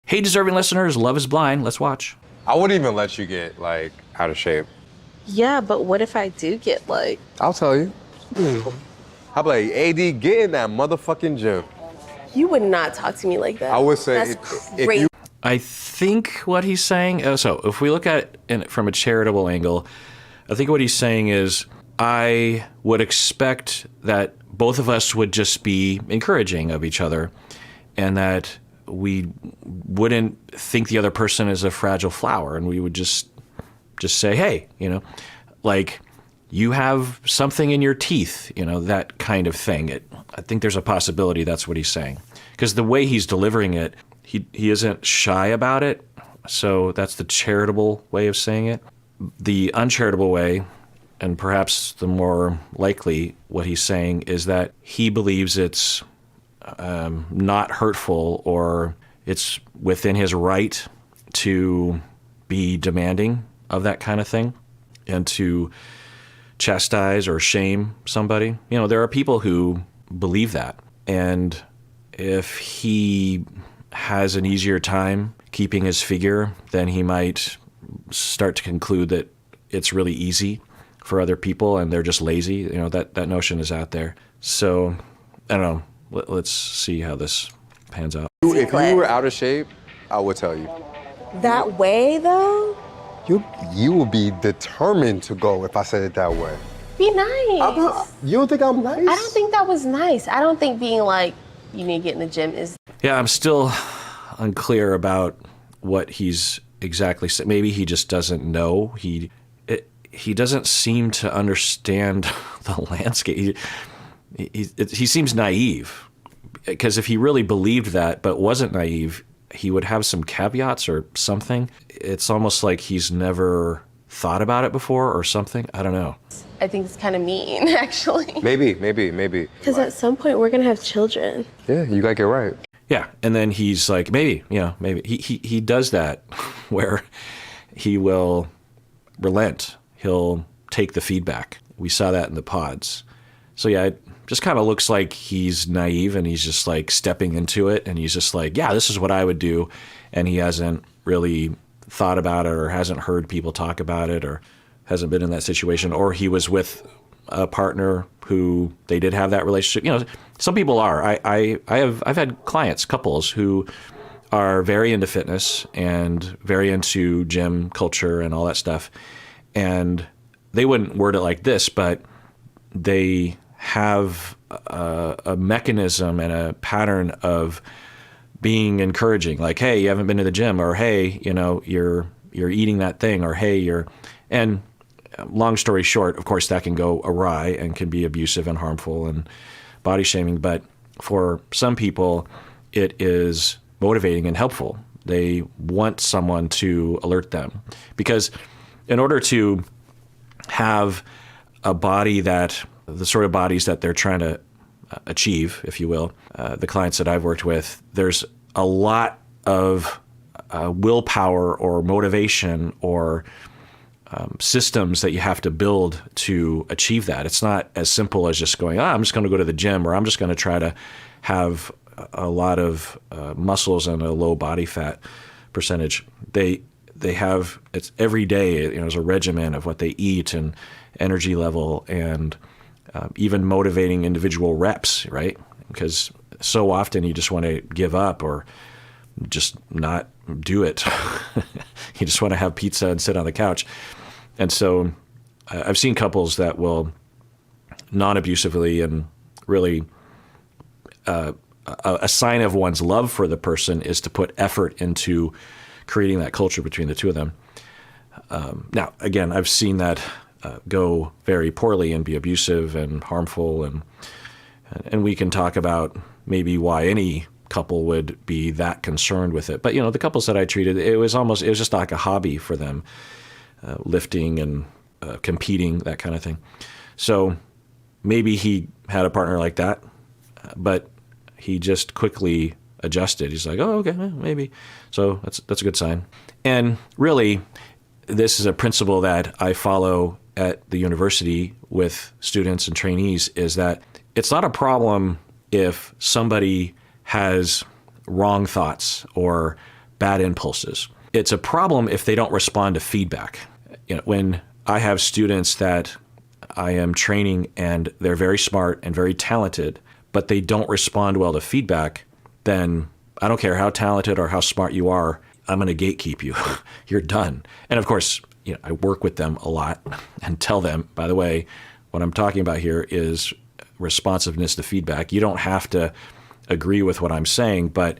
Hey, deserving listeners, Love is Blind. Let's watch. I wouldn't even let you get, like, out of shape. Yeah, but what if I do get, like... I'll tell you. How about, AD, get in that motherfucking gym. You would not talk to me like that. I would say... That's crazy. I think what he's saying, so if we look at it from a charitable angle, I think what he's saying is, I would expect that both of us would just be encouraging of each other and that we wouldn't think the other person is a fragile flower, and we would just say, hey, like, you have something in your teeth, that kind of thing. I think there's a possibility that's what he's saying. Because the way he's delivering it, he isn't shy about it, so that's the charitable way of saying it. The uncharitable way, and perhaps the more likely what he's saying, is that he believes it's not hurtful or it's within his right to be demanding of that kind of thing and to chastise or shame somebody. There are people who believe that. And if he has an easier time keeping his figure, then he might start to conclude that it's really easy for other people and they're just lazy. That notion is out there. So, I don't know. Let's see how this pans out. If you were out of shape, I would tell you. That way, though? You would be determined to go if I said it that way. Be nice. You don't think I'm nice? I don't think that was nice. I don't think being like, you need to get in the gym is... Yeah, I'm still unclear about what he's exactly saying. Maybe he just doesn't know. He doesn't seem to understand the landscape. He seems naive, because if he really believed that but wasn't naive, he would have some caveats or something. It's almost like he's never thought about it before or something. I don't know. I think it's kind of mean, actually. Maybe. Because at some point we're going to have children. Yeah, you gotta get right. Yeah, and then he's like, maybe. He does that where he will relent. He'll take the feedback. We saw that in the pods. So yeah, it just kind of looks like he's naive and he's just like stepping into it and he's just like, yeah, this is what I would do. And he hasn't really thought about it or hasn't heard people talk about it or hasn't been in that situation. Or he was with a partner who they did have that relationship. Some people are. I've had clients, couples who are very into fitness and very into gym culture and all that stuff. And they wouldn't word it like this, but they have a mechanism and a pattern of being encouraging, like, hey, you haven't been to the gym, or hey, you're eating that thing, or hey, and long story short, of course, that can go awry and can be abusive and harmful and body shaming. But for some people, it is motivating and helpful. They want someone to alert them, because in order to have a body the sort of bodies that they're trying to achieve, if you will, the clients that I've worked with, there's a lot of willpower or motivation or systems that you have to build to achieve that. It's not as simple as just going, I'm just going to go to the gym, or I'm just going to try to have a lot of muscles and a low body fat percentage. They have, it's every day, there's a regimen of what they eat and energy level and even motivating individual reps, right? Because so often you just want to give up or just not do it. You just want to have pizza and sit on the couch. And so I've seen couples that will non-abusively and really a sign of one's love for the person is to put effort into creating that culture between the two of them. Now, again, I've seen that go very poorly and be abusive and harmful, and we can talk about maybe why any couple would be that concerned with it. But the couples that I treated, it was just like a hobby for them, lifting and competing, that kind of thing. So maybe he had a partner like that, but he just quickly adjusted. He's like, oh, okay, maybe. So that's a good sign. And really, this is a principle that I follow at the university with students and trainees, is that it's not a problem if somebody has wrong thoughts or bad impulses. It's a problem if they don't respond to feedback. When I have students that I am training and they're very smart and very talented, but they don't respond well to feedback, then I don't care how talented or how smart you are, I'm going to gatekeep you. You're done. And of course, I work with them a lot and tell them, by the way, what I'm talking about here is responsiveness to feedback. You don't have to agree with what I'm saying, but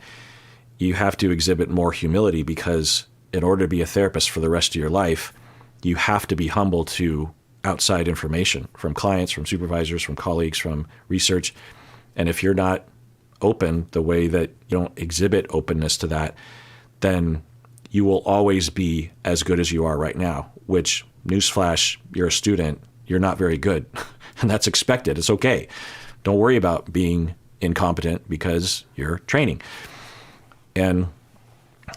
you have to exhibit more humility, because in order to be a therapist for the rest of your life, you have to be humble to outside information from clients, from supervisors, from colleagues, from research. And if you're not open the way that you don't exhibit openness to that, then you will always be as good as you are right now, which, newsflash, you're a student, you're not very good. And that's expected. It's okay. Don't worry about being incompetent because you're training. And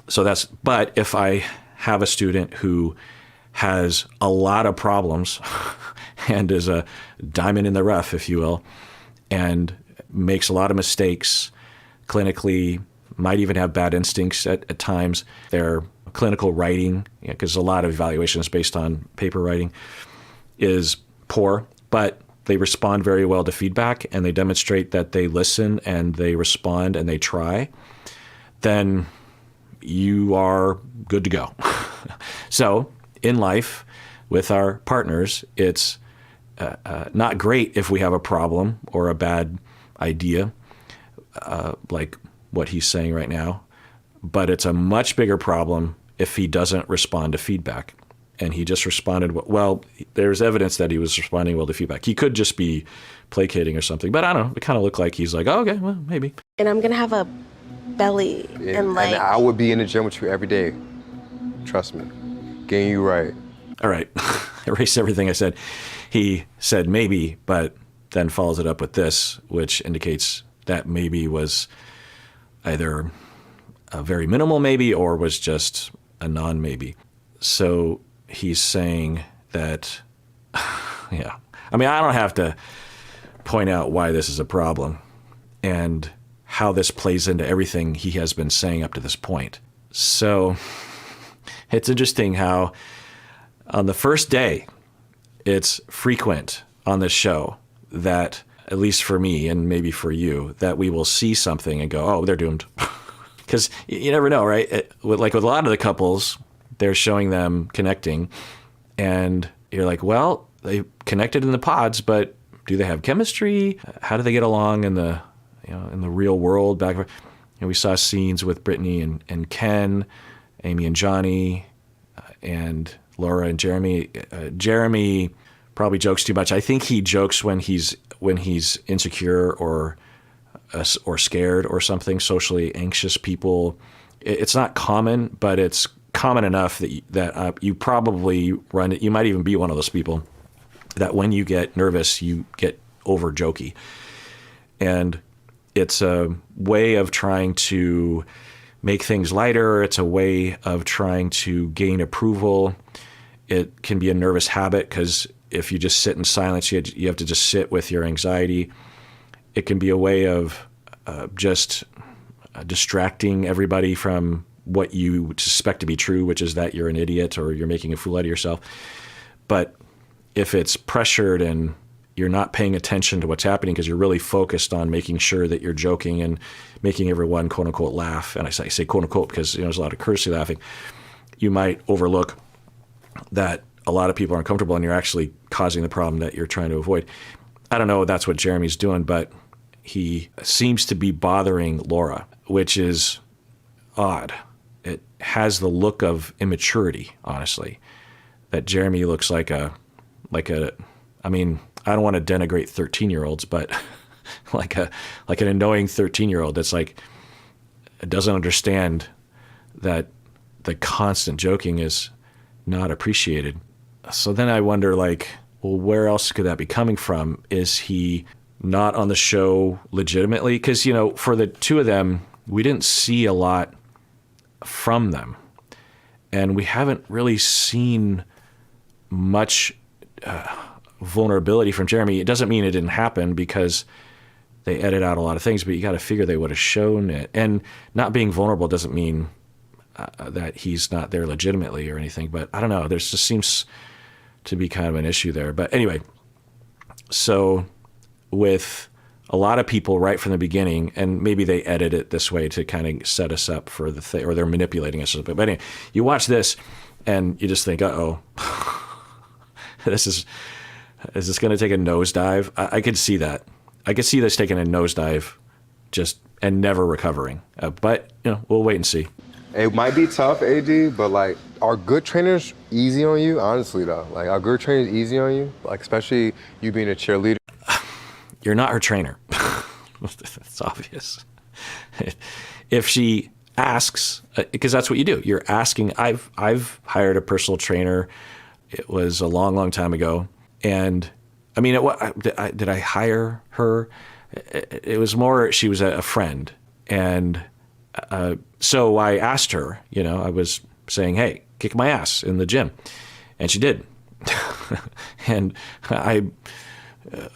so but if I have a student who has a lot of problems and is a diamond in the rough, if you will, and makes a lot of mistakes clinically, might even have bad instincts at times, their clinical writing, because a lot of evaluation is based on paper writing, is poor, but they respond very well to feedback and they demonstrate that they listen and they respond and they try, then you are good to go. So in life with our partners, it's not great if we have a problem or a bad idea, like what he's saying right now, but it's a much bigger problem if he doesn't respond to feedback. And he just responded, well, there's evidence that he was responding well to feedback. He could just be placating or something, but I don't know. It kind of looked like he's like, oh, okay, well, maybe. And I'm gonna have a belly and like. And I would be in the gym with you every day. Trust me. Getting you right. All right. Erase everything I said. He said maybe, but then follows it up with this, which indicates that maybe was either a very minimal maybe or was just a non-maybe. So he's saying that, yeah. I mean, I don't have to point out why this is a problem and how this plays into everything he has been saying up to this point. So it's interesting how on the first day, it's frequent on this show that, at least for me and maybe for you, that we will see something and go, oh, they're doomed. Because you never know, right? Like with a lot of the couples, they're showing them connecting and you're like, well, they connected in the pods, but do they have chemistry? How do they get along in the real world? Back, we saw scenes with Brittany and Ken, Amy and Johnny, and Laura and Jeremy. Jeremy probably jokes too much. I think he jokes when he's insecure or scared or something. Socially anxious people. It's not common, but it's common enough that you probably run it. You might even be one of those people that when you get nervous, you get over jokey. And it's a way of trying to make things lighter. It's a way of trying to gain approval. It can be a nervous habit because if you just sit in silence, you have to just sit with your anxiety. It can be a way of just distracting everybody from what you suspect to be true, which is that you're an idiot or you're making a fool out of yourself. But if it's pressured and you're not paying attention to what's happening because you're really focused on making sure that you're joking and making everyone, quote unquote, laugh, and I say quote unquote because there's a lot of courtesy laughing, you might overlook that a lot of people are uncomfortable and you're actually causing the problem that you're trying to avoid. I don't know if that's what Jeremy's doing, but he seems to be bothering Laura, which is odd. It has the look of immaturity, honestly, that Jeremy looks like I mean, I don't want to denigrate 13-year-olds, but like an annoying 13-year-old that's like doesn't understand that the constant joking is not appreciated. So then I wonder, like, well, where else could that be coming from? Is he not on the show legitimately? Because, for the two of them, we didn't see a lot from them. And we haven't really seen much vulnerability from Jeremy. It doesn't mean it didn't happen because they edit out a lot of things, but you got to figure they would have shown it. And not being vulnerable doesn't mean that he's not there legitimately or anything. But I don't know. There just seems to be kind of an issue there. But anyway, so with a lot of people right from the beginning, and maybe they edit it this way to kind of set us up for the thing, or they're manipulating us a little bit. But anyway, you watch this and you just think, uh-oh, is this going to take a nosedive? I could see that. I could see this taking a nosedive and never recovering. But, we'll wait and see. It might be tough, AD, but like, are good trainers easy on you? Honestly, though, like, are good trainers easy on you? Like, especially you being a cheerleader. You're not her trainer. It's obvious. If she asks, because that's what you do. You're asking. I've hired a personal trainer. It was a long, long time ago, and I mean, did I hire her? It was more she was a friend, and so I asked her. I was saying, "Hey, kick my ass in the gym," and she did. And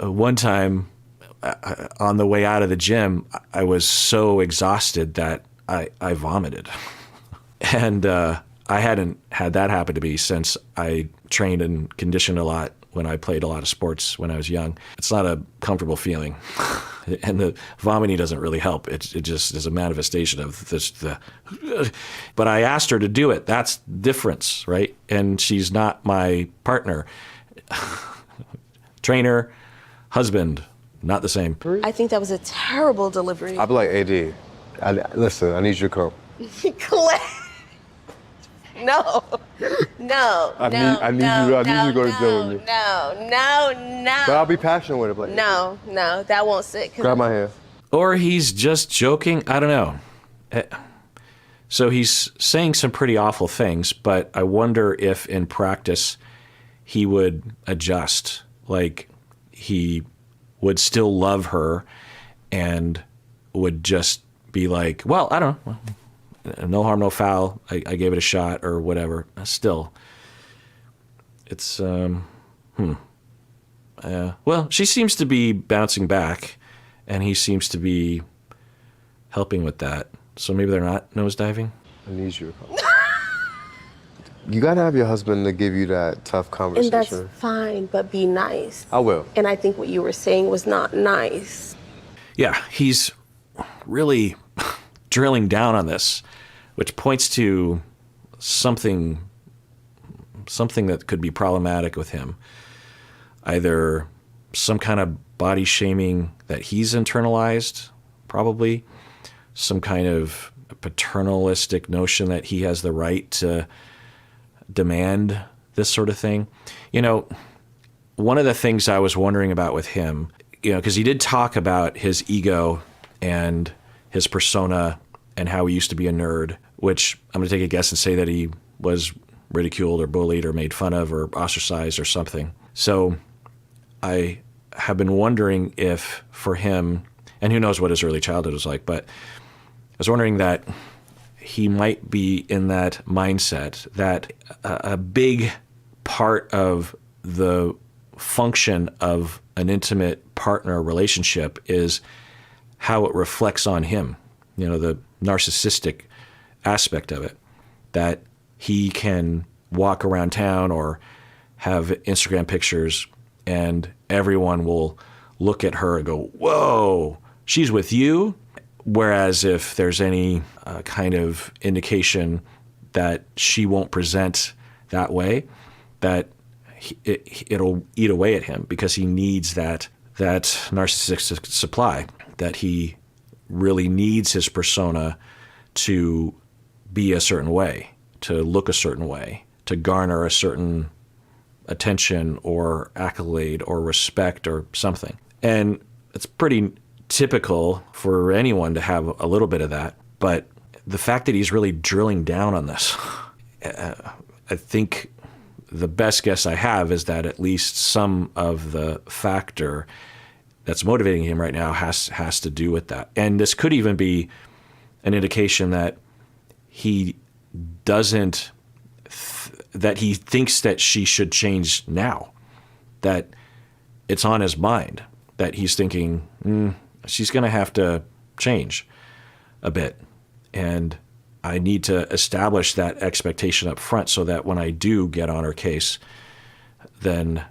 one time on the way out of the gym, I was so exhausted that I vomited, and I hadn't had that happen to me since I trained and conditioned a lot when I played a lot of sports when I was young. It's not a comfortable feeling. And the vomiting doesn't really help. It just is a manifestation of this. But I asked her to do it. That's the difference, right? And she's not my partner. Trainer, husband, not the same. I think that was a terrible delivery. I'd be like, AD, listen, I need you to come. Clay. No. I need you to go to the gym with me. No. But I'll be passionate with it. Like, No, that won't sit. grab my hand. Or he's just joking. I don't know. So he's saying some pretty awful things, but I wonder if in practice he would adjust. Like he would still love her and would just be like, well, I don't know. No harm, no foul. I gave it a shot or whatever. Still, it's, well, she seems to be bouncing back, and he seems to be helping with that. So maybe they're not nosediving? I need you to come. You gotta have your husband to give you that tough conversation. And that's fine, but be nice. I will. And I think what you were saying was not nice. Yeah, he's really drilling down on this, which points to something that could be problematic with him. Either some kind of body shaming that he's internalized, probably, some kind of paternalistic notion that he has the right to demand this sort of thing. One of the things I was wondering about with him, because he did talk about his ego and his persona and how he used to be a nerd, which I'm going to take a guess and say that he was ridiculed or bullied or made fun of or ostracized or something. So I have been wondering if for him, and who knows what his early childhood was like, but I was wondering that he might be in that mindset that a big part of the function of an intimate partner relationship is how it reflects on him, the narcissistic aspect of it, that he can walk around town or have Instagram pictures and everyone will look at her and go, whoa, she's with you? Whereas if there's any kind of indication that she won't present that way, that it'll eat away at him because he needs that narcissistic supply, that he really needs his persona to be a certain way, to look a certain way, to garner a certain attention or accolade or respect or something. And it's pretty typical for anyone to have a little bit of that. But the fact that he's really drilling down on this, I think the best guess I have is that at least some of the factor that's motivating him right now has to do with that. And this could even be an indication that he doesn't, that he thinks that she should change now, that it's on his mind, that he's thinking, she's going to have to change a bit. And I need to establish that expectation up front so that when I do get on her case, then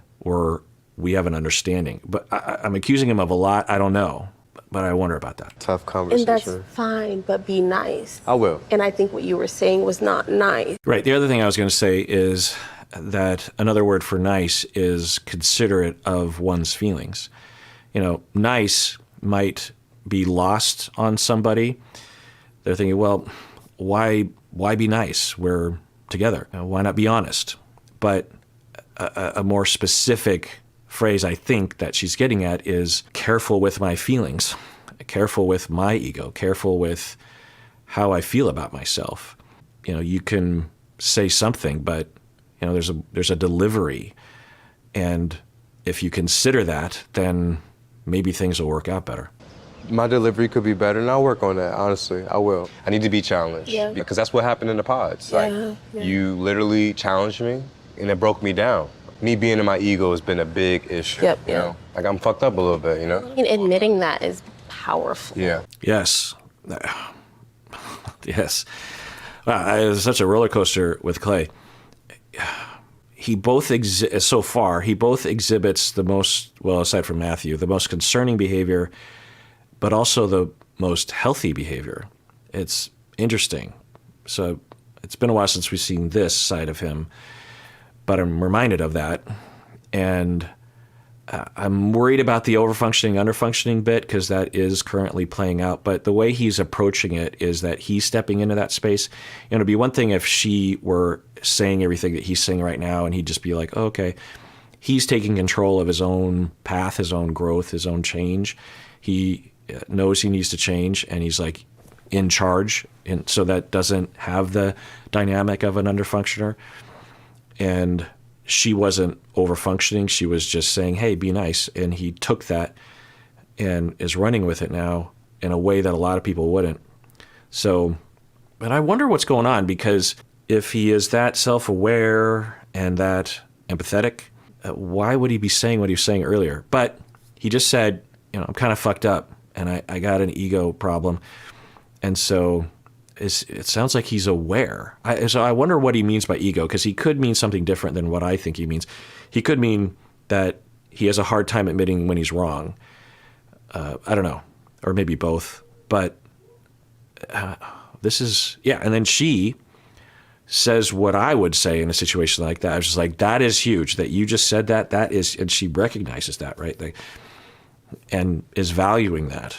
we have an understanding. But I'm accusing him of a lot. I don't know, but I wonder about that. Tough And conversation. that's fine, but be nice. I will. And I think what you were saying was not nice. Right. The other thing I was going to say is that another word for nice is considerate of one's feelings. Nice might be lost on somebody. They're thinking, well, why be nice? We're together. Why not be honest? But a more specific phrase I think that she's getting at is careful with my feelings, careful with my ego, careful with how I feel about myself. You can say something, but there's a delivery, and if you consider that, then maybe things will work out better. My delivery could be better, and I'll work on that, honestly. I will. I need to be challenged. Yeah. Because that's what happened in the pods. Yeah. You literally challenged me, and it broke me down. Me being in my ego has been a big issue. Yep, you yeah. know? Like, I'm fucked up a little bit, you know? And admitting that is powerful. Yeah. Yes. Yes. Wow, it was such a roller coaster with Clay. He both so far exhibits the most, well, aside from Matthew, the most concerning behavior, but also the most healthy behavior. It's interesting. So it's been a while since we've seen this side of him, but I'm reminded of that. And I'm worried about the overfunctioning, underfunctioning bit because that is currently playing out. But the way he's approaching it is that he's stepping into that space. It'd be one thing if she were saying everything that he's saying right now and he'd just be like, oh, okay. He's taking control of his own path, his own growth, his own change. He knows he needs to change and he's like in charge. And so that doesn't have the dynamic of an underfunctioner. And she wasn't overfunctioning. She was just saying, hey, be nice. And he took that and is running with it now in a way that a lot of people wouldn't. So, but I wonder what's going on, because if he is that self-aware and that empathetic, why would he be saying what he was saying earlier? But he just said, I'm kind of fucked up and I got an ego problem. And so it sounds like he's aware. So I wonder what he means by ego, because he could mean something different than what I think he means. He could mean that he has a hard time admitting when he's wrong. I don't know, or maybe both. But this is, yeah. And then she says what I would say in a situation like that. I was just like, that is huge that you just said that. That is, and she recognizes that, right? And is valuing that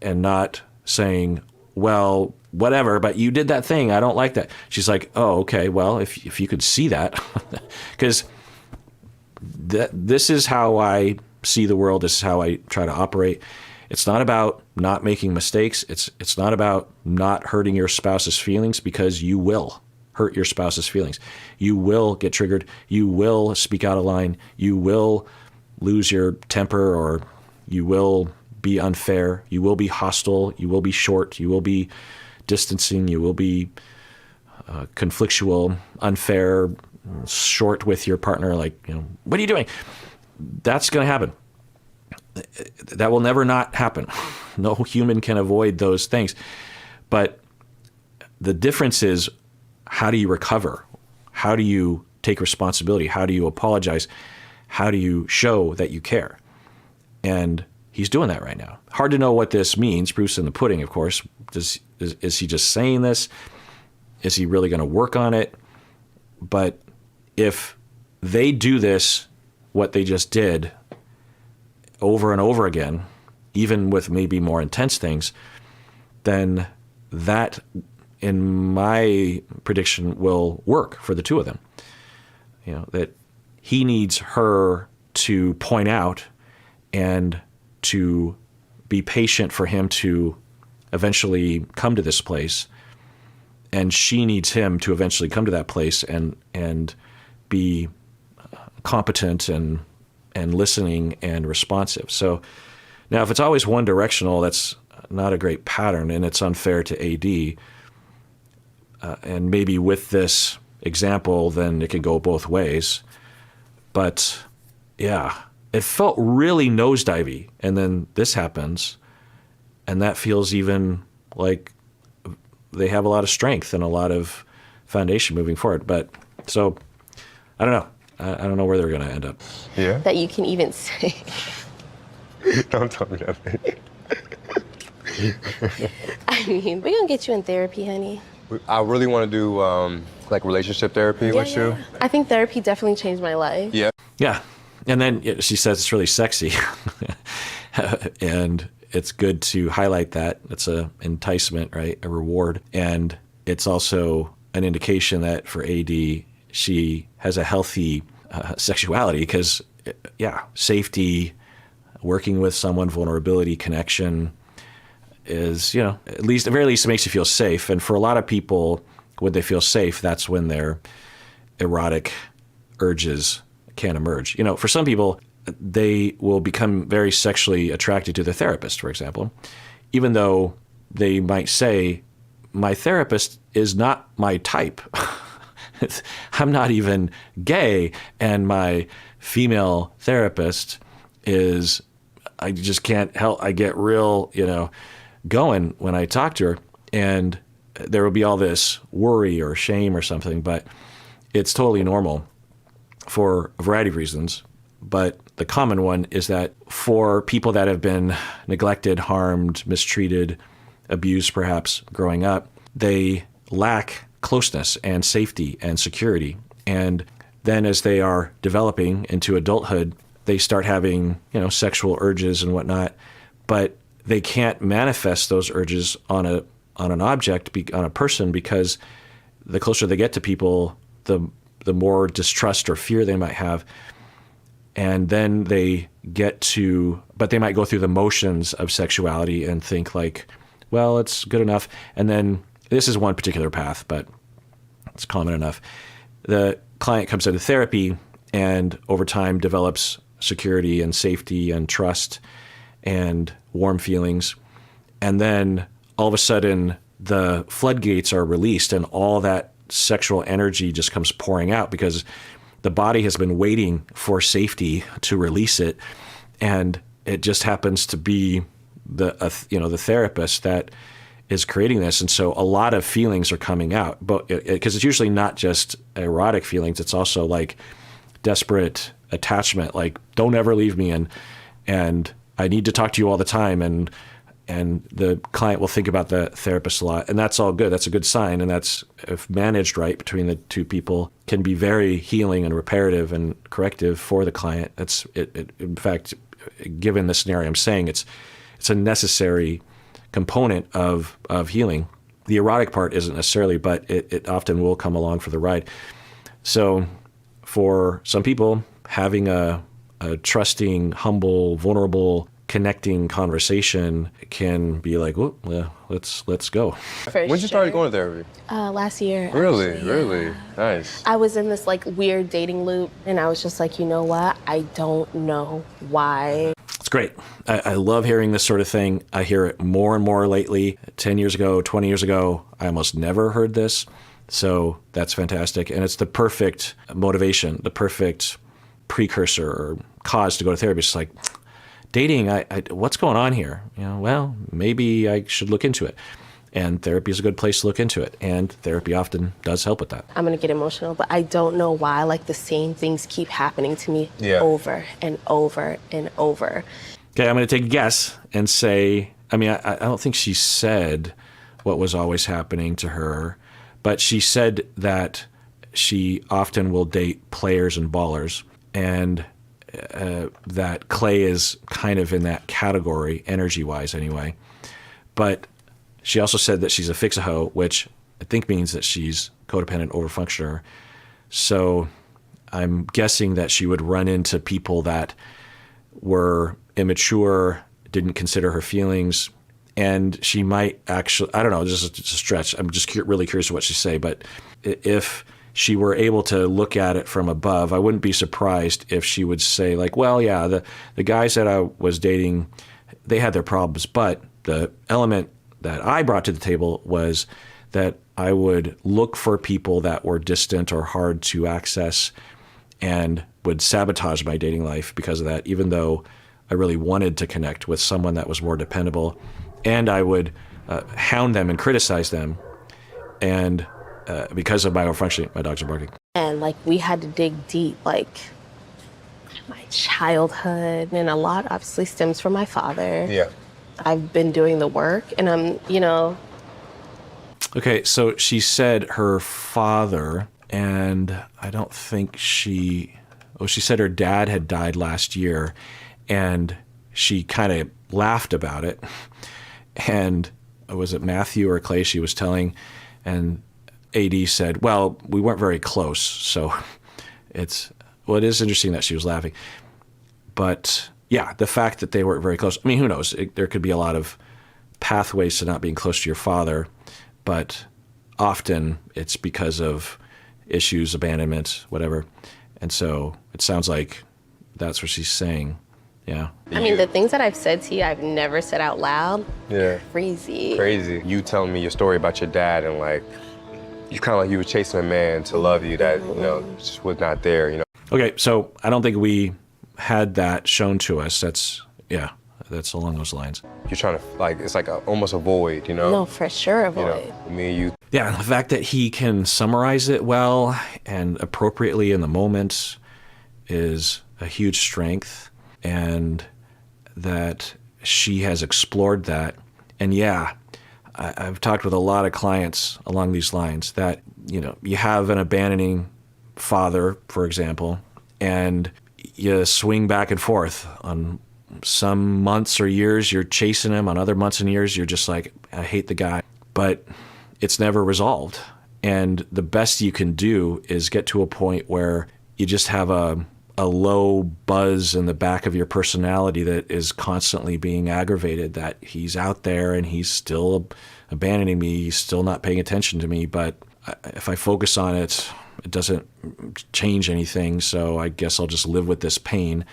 and not saying, well, whatever, but you did that thing. I don't like that. She's like, oh, okay, well, if you could see that, because this is how I see the world. This is how I try to operate. It's not about not making mistakes. It's not about not hurting your spouse's feelings, because you will hurt your spouse's feelings. You will get triggered. You will speak out of line. You will lose your temper, or you will be unfair. You will be hostile. You will be short. You will be distancing. You will be conflictual, unfair, short with your partner. Like, what are you doing? That's going to happen. That will never not happen. No human can avoid those things. But the difference is, how do you recover? How do you take responsibility? How do you apologize? How do you show that you care? And he's doing that right now. Hard to know what this means. Proof's in the pudding, of course. Is he just saying this? Is he really going to work on it? But if they do this, what they just did, over and over again, even with maybe more intense things, then that, in my prediction, will work for the two of them. That he needs her to point out and to be patient for him to eventually come to this place, and she needs him to eventually come to that place and be competent and listening and responsive. So now, if it's always one directional, that's not a great pattern, and it's unfair to AD. And maybe with this example, then it can go both ways. But yeah, it felt really nosedivey, and then this happens, and that feels even like they have a lot of strength and a lot of foundation moving forward. But so I don't know. I don't know where they're going to end up. Yeah? That you can even say. Don't tell me that, baby. I mean, we're gonna get you in therapy, honey. I really want to do like relationship therapy with you. I think therapy definitely changed my life. Yeah. Yeah. And then she says it's really sexy. And it's good to highlight that. It's a enticement, right? A reward. And it's also an indication that for AD, she has a healthy sexuality because, yeah, safety, working with someone, vulnerability, connection is, at the very least, it makes you feel safe. And for a lot of people, when they feel safe, that's when their erotic urges can emerge. For some people, they will become very sexually attracted to their therapist, for example, even though they might say, my therapist is not my type. I'm not even gay, and my female therapist is, I just can't help, I get real, going when I talk to her, and there will be all this worry or shame or something, but it's totally normal for a variety of reasons. But the common one is that for people that have been neglected, harmed, mistreated, abused perhaps growing up, they lack closeness and safety and security. And then as they are developing into adulthood, they start having, sexual urges and whatnot, but they can't manifest those urges on an object, on a person, because the closer they get to people, the more distrust or fear they might have. And then they but they might go through the motions of sexuality and think like, well, it's good enough. And then this is one particular path, but it's common enough. The client comes into therapy and over time develops security and safety and trust and warm feelings. And then all of a sudden the floodgates are released and all that sexual energy just comes pouring out because the body has been waiting for safety to release it. And it just happens to be the therapist that is creating this. And so a lot of feelings are coming out, but because it's usually not just erotic feelings, it's also like desperate attachment, like don't ever leave me. And I need to talk to you all the time. And the client will think about the therapist a lot, and that's all good. That's a good sign. And that's, if managed right between the two people, can be very healing and reparative and corrective for the client. In fact, given the scenario I'm saying, it's a necessary component of healing. The erotic part isn't necessarily, but it often will come along for the ride. So for some people, having a trusting, humble, vulnerable, connecting conversation can be like, oh, well, let's go. When did you start going to therapy? Last year. Really? Actually, Really? Nice. I was in this like weird dating loop, and I was just like, you know what? I don't know why. It's great. I love hearing this sort of thing. I hear it more and more lately. 10 years ago, 20 years ago, I almost never heard this. So that's fantastic. And it's the perfect motivation, the perfect precursor or cause to go to therapy. It's like, dating, what's going on here? Well, maybe I should look into it. And therapy is a good place to look into it. And therapy often does help with that. I'm going to get emotional, but I don't know why, like, the same things keep happening to me over and over and over. Okay, I'm going to take a guess and say, I don't think she said what was always happening to her, but she said that she often will date players and ballers, and that Clay is kind of in that category, energy-wise anyway. But she also said that she's a fix-a-hoe, which I think means that she's codependent overfunctioner. So I'm guessing that she would run into people that were immature, didn't consider her feelings, and she might actually, I don't know, just a stretch. I'm just really curious what she say, but if she were able to look at it from above, I wouldn't be surprised if she would say like, well, yeah, the guys that I was dating, they had their problems, but the element that I brought to the table was that I would look for people that were distant or hard to access and would sabotage my dating life because of that, even though I really wanted to connect with someone that was more dependable. And I would hound them and criticize them And because of my malfunctioning, my dogs are barking. And like we had to dig deep, like my childhood, and a lot obviously stems from my father. Yeah. I've been doing the work, and I'm. Okay, so she said her father, and I don't think she said her dad had died last year, and she kind of laughed about it. And was it Matthew or Clay she was telling? And AD said, well, we weren't very close, so it is interesting that she was laughing. But yeah, the fact that they weren't very close, I mean, who knows? There could be a lot of pathways to not being close to your father, but often it's because of issues, abandonment, whatever. And so it sounds like that's what she's saying. Yeah. I mean, the things that I've said to you, I've never said out loud. Yeah. Crazy. Crazy. You telling me your story about your dad and like, you kind of like you were chasing a man to love you that, you know, just was not there, you know? Okay, so I don't think we had that shown to us. That's along those lines. You're trying to, like, it's like almost a void, you know? No, for sure, a void. You know, me and you. Yeah, the fact that he can summarize it well and appropriately in the moment is a huge strength, and that she has explored that. And yeah, I've talked with a lot of clients along these lines that, you know, you have an abandoning father, for example, and you swing back and forth. On some months or years, you're chasing him. On other months and years, you're just like, I hate the guy. But it's never resolved. And the best you can do is get to a point where you just have a low buzz in the back of your personality that is constantly being aggravated, that he's out there and he's still abandoning me, he's still not paying attention to me, but if I focus on it, it doesn't change anything, so I guess I'll just live with this pain.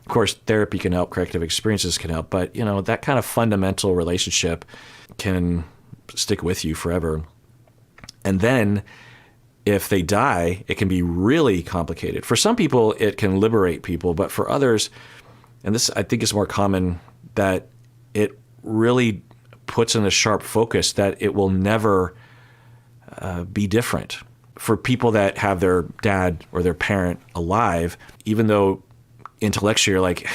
Of course, therapy can help, corrective experiences can help, but you know, that kind of fundamental relationship can stick with you forever. And then if they die, it can be really complicated. For some people, it can liberate people, but for others, and this I think is more common, that it really puts in a sharp focus that it will never be different. For people that have their dad or their parent alive, even though intellectually you're like,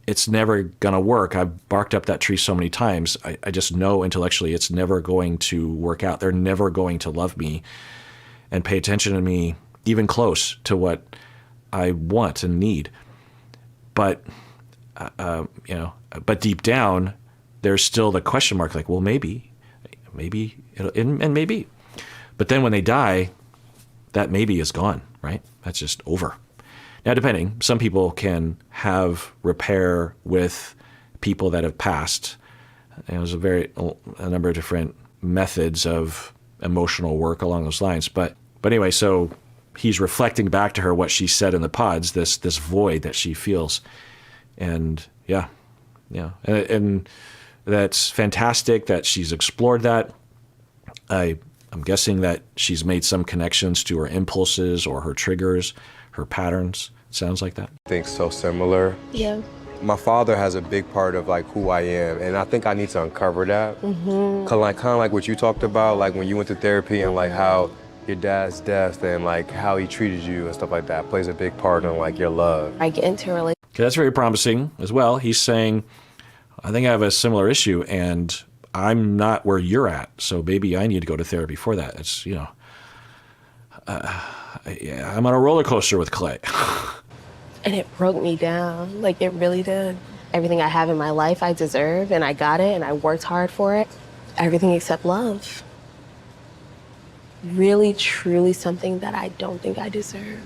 it's never gonna work. I've barked up that tree so many times. I just know intellectually it's never going to work out. They're never going to love me and pay attention to me, even close to what I want and need. But but deep down, there's still the question mark, like, well, maybe, and maybe. But then when they die, that maybe is gone, right? That's just over. Now, depending, some people can have repair with people that have passed. And there's a number of different methods of emotional work along those lines. But anyway, so he's reflecting back to her what she said in the pods, this void that she feels. And yeah. And that's fantastic that she's explored that. I'm guessing that she's made some connections to her impulses or her triggers, her patterns. Sounds like that. I think so similar. Yeah. My father has a big part of like who I am, and I think I need to uncover that. Mm-hmm. Kind of like what you talked about, like when you went to therapy and like how your dad's death and like how he treated you and stuff like that plays a big part in like your love. I get into a relationship. Okay, that's very promising as well. He's saying, I think I have a similar issue and I'm not where you're at, so maybe I need to go to therapy for that. It's, I'm on a roller coaster with Clay. And it broke me down, like it really did. Everything I have in my life I deserve, and I got it, and I worked hard for it. Everything except love. Really, truly something that I don't think I deserve.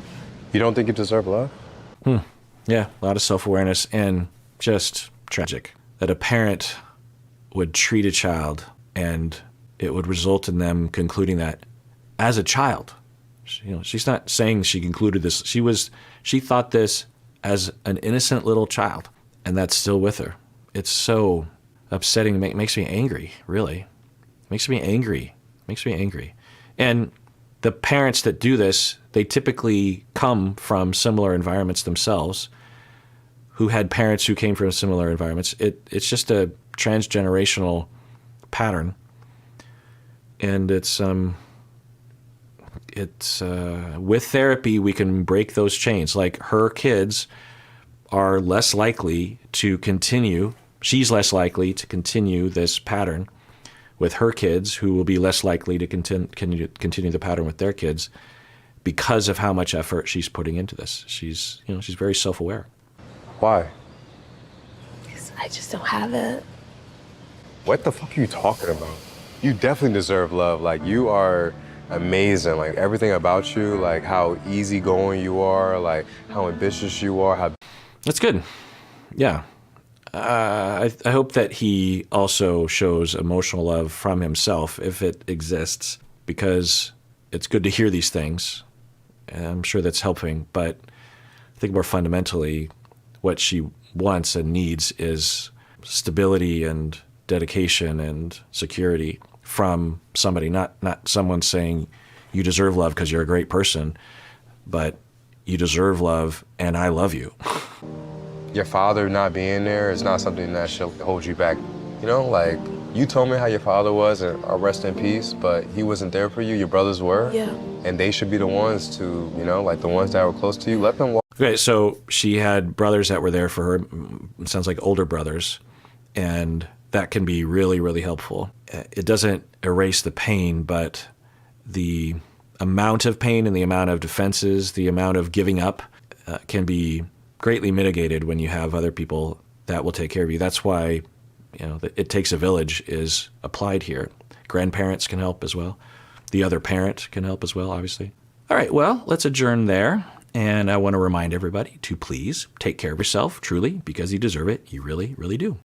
You don't think you deserve love? Yeah, a lot of self-awareness, and just tragic that a parent would treat a child and it would result in them concluding that as a child. She's not saying she concluded this. She thought this as an innocent little child, and that's still with her. It's so upsetting. It makes me angry, really. It makes me angry. And the parents that do this, they typically come from similar environments themselves, who had parents who came from similar environments. It's just a transgenerational pattern. And it's it's with therapy we can break those chains. Like her kids are less likely to continue. She's less likely to continue this pattern with her kids, who will be less likely to continue the pattern with their kids because of how much effort she's putting into this. She's very self-aware. Why? 'Cause I just don't have it. What the fuck are you talking about? You definitely deserve love. Like, you are amazing. Like, everything about you, like how easygoing you are, like how ambitious you are, how... That's good. Yeah. I hope that he also shows emotional love from himself, if it exists, because it's good to hear these things. And I'm sure that's helping, but I think more fundamentally, what she wants and needs is stability and dedication and security from somebody, not someone saying you deserve love because you're a great person, but you deserve love and I love you. Your father not being there is not something that should hold you back. You know, like, you told me how your father was, and rest in peace, but he wasn't there for you. Your brothers were. Yeah. And they should be the ones to, you know, like the ones that were close to you. Let them walk. Okay, so she had brothers that were there for her. It sounds like older brothers, and that can be really, really helpful. It doesn't erase the pain, but the amount of pain and the amount of defenses, the amount of giving up can be greatly mitigated when you have other people that will take care of you. That's why, it takes a village is applied here. Grandparents can help as well. The other parent can help as well, obviously. All right, well, let's adjourn there. And I want to remind everybody to please take care of yourself, truly, because you deserve it. You really, really do.